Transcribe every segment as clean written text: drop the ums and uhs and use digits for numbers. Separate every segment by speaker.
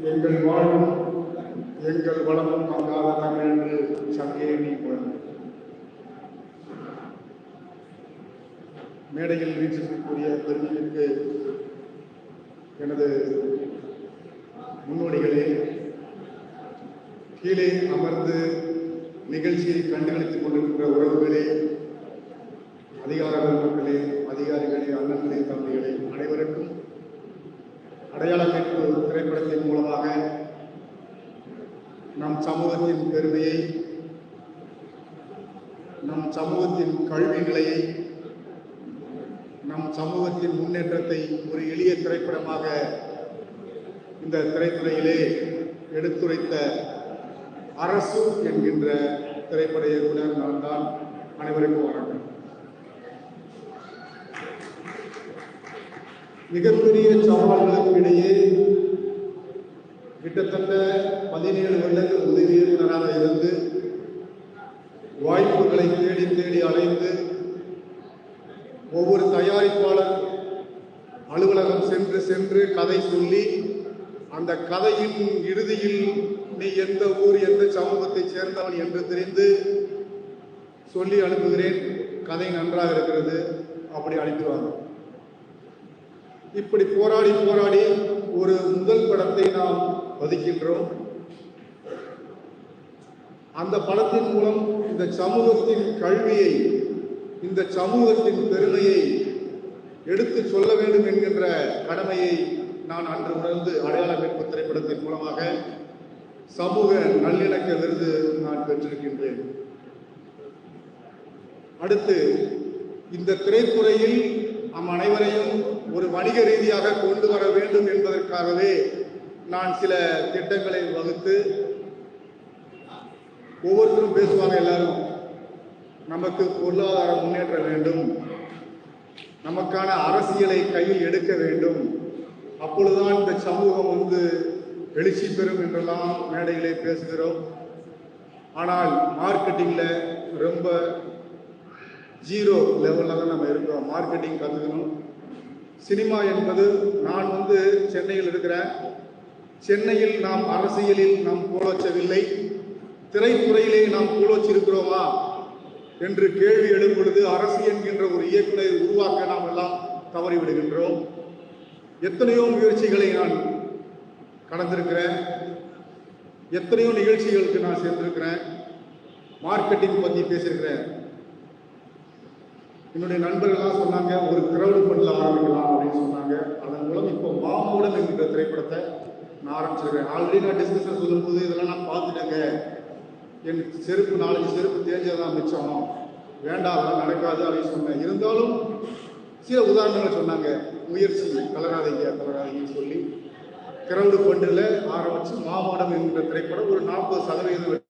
Speaker 1: எங்கள் வாழும் எங்கள் வளமும் மங்காத தமிழ் என்று சங்கேணி மேடையில் வீற்றிருக்கக்கூடிய பெருமைக்கு எனது முன்னோடிகளே, கீழே அமர்ந்து நிகழ்ச்சியை கண்டுகளித்துக் கொண்டிருக்கின்ற உறவுகளே, அதிகார மக்களே, அதிகாரிகளே, அண்ணன்களே, தம்பிகளே, அனைவருக்கும் அடையாள மீட்பு திரைப்படத்தின் மூலமாக நம் சமூகத்தின் பெருமையை, நம் சமூகத்தின் கல்வி நிலையை, நம் சமூகத்தின் முன்னேற்றத்தை ஒரு எளிய திரைப்படமாக இந்த திரைத்துறையிலே எடுத்துரைத்த அரசு என்கின்ற திரைப்பட இயக்குனர் நான் தான். அனைவருக்கும் வணக்கம். மிகப்பெரிய சவால்களுக்கு இடையே கிட்டத்தட்ட 17 வருடங்கள் உதவி இயக்குநராக இருந்து வாய்ப்புகளை தேடி தேடி அலைந்து ஒவ்வொரு தயாரிப்பாளர் அலுவலகம் சென்று சென்று கதை சொல்லி அந்த கதையின் இறுதியில் நீ எந்த ஊர், எந்த சமூகத்தை சேர்ந்தவன் என்று தெரிந்து சொல்லி அனுப்புகிறேன், கதை நன்றாக இருக்கிறது, அப்படி அனுப்பிடுவாங்க. இப்படி போராடி போராடி ஒரு முதல் படத்தை நாம் பதிக்கின்றோம். அந்த படத்தின் மூலம் இந்த சமூகத்தின் கல்வியை, இந்த சமூகத்தின் பெருமையை எடுத்து சொல்ல வேண்டும் என்கின்ற கடமையை நான் அன்று உணர்ந்து அடையாள மீட்பு திரைப்படத்தின் மூலமாக சமூக நல்லிணக்க விருது நான் பெற்றிருக்கின்றேன். அடுத்து இந்த திரைத்துறையில் நம் அனைவரையும் ஒரு வணிக ரீதியாக கொண்டு வர வேண்டும் என்பதற்காகவே நான் சில திட்டங்களை வகுத்து, ஒவ்வொருத்தரும் பேசுவாங்க, எல்லாரும் நமக்கு பொருளாதார முன்னேற்றம் வேண்டும், நமக்கான அரசியலை கையில் எடுக்க வேண்டும், அப்பொழுதுதான் இந்த சமூகம் எழுச்சி பெறும் என்றெல்லாம் மேடையிலே பேசுகிறோம். ஆனால் மார்க்கெட்டிங்கில் ரொம்ப ஜீரோ லெவலில் தான் நம்ம இருக்கிறோம். மார்க்கெட்டிங் கற்றுக்கணும். சினிமா என்பது, நான் சென்னையில் இருக்கிறேன். சென்னையில் நாம் அரசியலில் நாம் கோலோச்சவில்லை, திரைத்துறையிலே நாம் கோலோச்சிருக்கிறோமா என்று கேள்வி எழும் பொழுது அரசு என்கின்ற ஒரு இயக்குநரை உருவாக்க நாம் எல்லாம் தவறிவிடுகின்றோம். எத்தனையோ முயற்சிகளை நான் கடந்திருக்கிறேன், எத்தனையோ நிகழ்ச்சிகளுக்கு நான் சேர்ந்திருக்கிறேன், மார்க்கெட்டிங் பற்றி பேசியிருக்கிறேன். என்னுடைய நண்பர்கள்லாம் சொன்னாங்க, ஒரு கிரவுடு ஃபண்டில் ஆரம்பிக்கலாம் அப்படின்னு சொன்னாங்க. அதன் மூலம் இப்போ மாமூடன் என்கிற திரைப்படத்தை நான் ஆரம்பிச்சிருக்கிறேன். ஆல்ரெடி நான் டிஸ்கஷன் சொல்லும்போது இதெல்லாம் நான் பார்த்துட்டேங்க, என் செருப்பு 4 செருப்பு தேஞ்சதான் மிச்சம், வேண்டாம் அதெல்லாம் நடக்காது அப்படின்னு சொன்னேன். இருந்தாலும் சில உதாரணங்கள் சொன்னாங்க, முயற்சி கலராதீங்கன்னு சொல்லி கிரவுடு ஃபண்டில் ஆரம்பித்து மாமூடம் என்கிற திரைப்படம் ஒரு 40%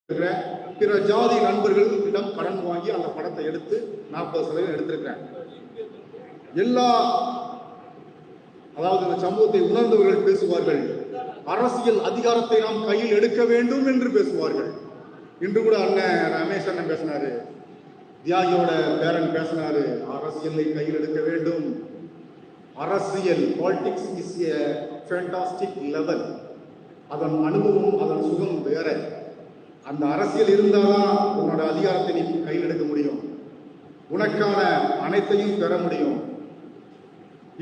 Speaker 1: இருக்கிறேன். பிற ஜாதி நண்பர்களிடம் கடன் வாங்கி அந்த படத்தை எடுத்து 40% எடுத்திருக்கிறேன். அதாவது இந்த சமூகத்தை உணர்ந்தவர்கள் பேசுவார்கள், அரசியல் அதிகாரத்தை நாம் கையில் எடுக்க வேண்டும் என்று பேசுவார்கள். இன்று கூட அண்ணன் ரமேஷ் அண்ணன் பேசினாரு, தியாகியோட பேரன் பேசினாரு, அரசியலை கையில் எடுக்க வேண்டும். அரசியல் politics is a fantastic level. அதன் அனுபவம், அதன் சுகம் வேற. அந்த அரசியல் இருந்தால்தான் உன்னோட அதிகாரத்தை நீ கையில் எடுக்க முடியும், உனக்கான அனைத்தையும் பெற முடியும்.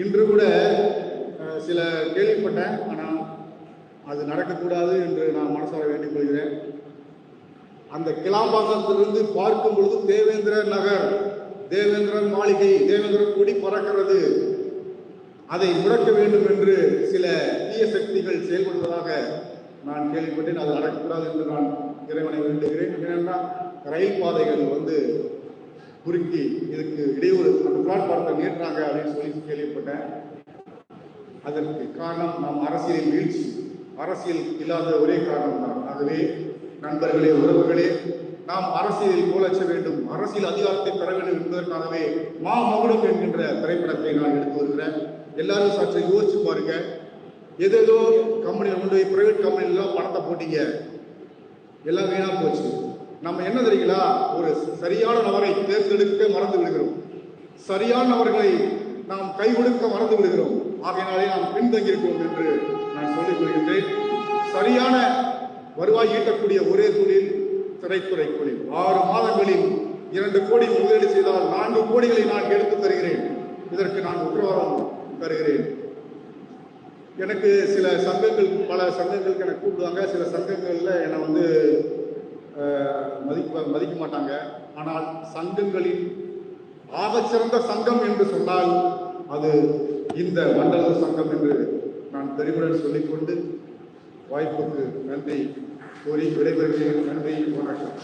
Speaker 1: இன்று கூட சில கேள்விப்பட்டேன், ஆனால் அது நடக்கக்கூடாது என்று நான் மனசார வேண்டிக் கொள்கிறேன். அந்த கிளாம்பாக்கத்திலிருந்து பார்க்கும் பொழுது தேவேந்திர நகர், தேவேந்திரன் மாளிகை, தேவேந்திரன் கொடி பறக்கிறது, அதை முடக்க வேண்டும் என்று சில தீய சக்திகள் செயல்படுவதாக நான் கேள்விப்பட்டேன். அது நடக்கக்கூடாது என்று நான் இறைவனை வேண்டுகிறேன். ஏனென்றால் ரயில் பாதைகள் குறுக்கி இதுக்கு இடையூறு, அந்த பிளாட்பார்த்தை நீட்டுறாங்க அப்படின்னு சொல்லி கேள்விப்பட்டேன். அதற்கு காரணம் நாம் அரசியலின் வீழ்ச்சி, அரசியல் இல்லாத ஒரே காரணம் தான். ஆகவே நண்பர்களே, உறவுகளே, நாம் அரசியலில் கோலச்ச வேண்டும், அரசியல் அதிகாரத்தை பெற வேண்டும் என்பதற்காகவே மாமகுடம் என்கின்ற திரைப்படத்தை நான் எடுத்து வருகிறேன். எல்லாரும் சற்று யோசிச்சு பாருங்க. ஏதேதோ கம்பெனியில் கொண்டு போய் பிரைவேட் கம்பெனிலாம் பணத்தை போட்டீங்க, எல்லாம் வீணா போச்சு. நம்ம என்ன தெரியுங்களா, ஒரு சரியான நபரை தேர்ந்தெடுக்க மறந்து விடுகிறோம், சரியான நபர்களை நாம் கை கொடுக்க மறந்து விடுகிறோம். ஆகையினாலே நாம் பின்தங்கியிருக்கிறோம் என்று நான் சொல்லிக் கொள்கிறேன். சரியான வருவாய் ஈட்டக்கூடிய ஒரே தொழில் திரைத்துறை தொழில். 6 மாதங்களில் 2 கோடி முதலீடு செய்தால் 4 கோடிகளை நான் எடுத்து தருகிறேன். இதற்கு நான் உத்தரவாதம் தருகிறேன். எனக்கு சில சங்கங்கள், பல சங்கங்களுக்கு எனக்கு கூப்பிடுவாங்க. சில சங்கங்கள்ல என்னை வந்து மதிக்க மாட்டாங்க. ஆனால் சங்கங்களின் ஆகச்சிறந்த சங்கம் என்று சொன்னால் அது இந்த வண்டலூர் சங்கம் என்று நான் பெருமையுடன் சொல்லிக்கொண்டு வாய்ப்புக்கு நன்றி கூறி விடைபெறுகிறேன். நன்றி, வணக்கம்.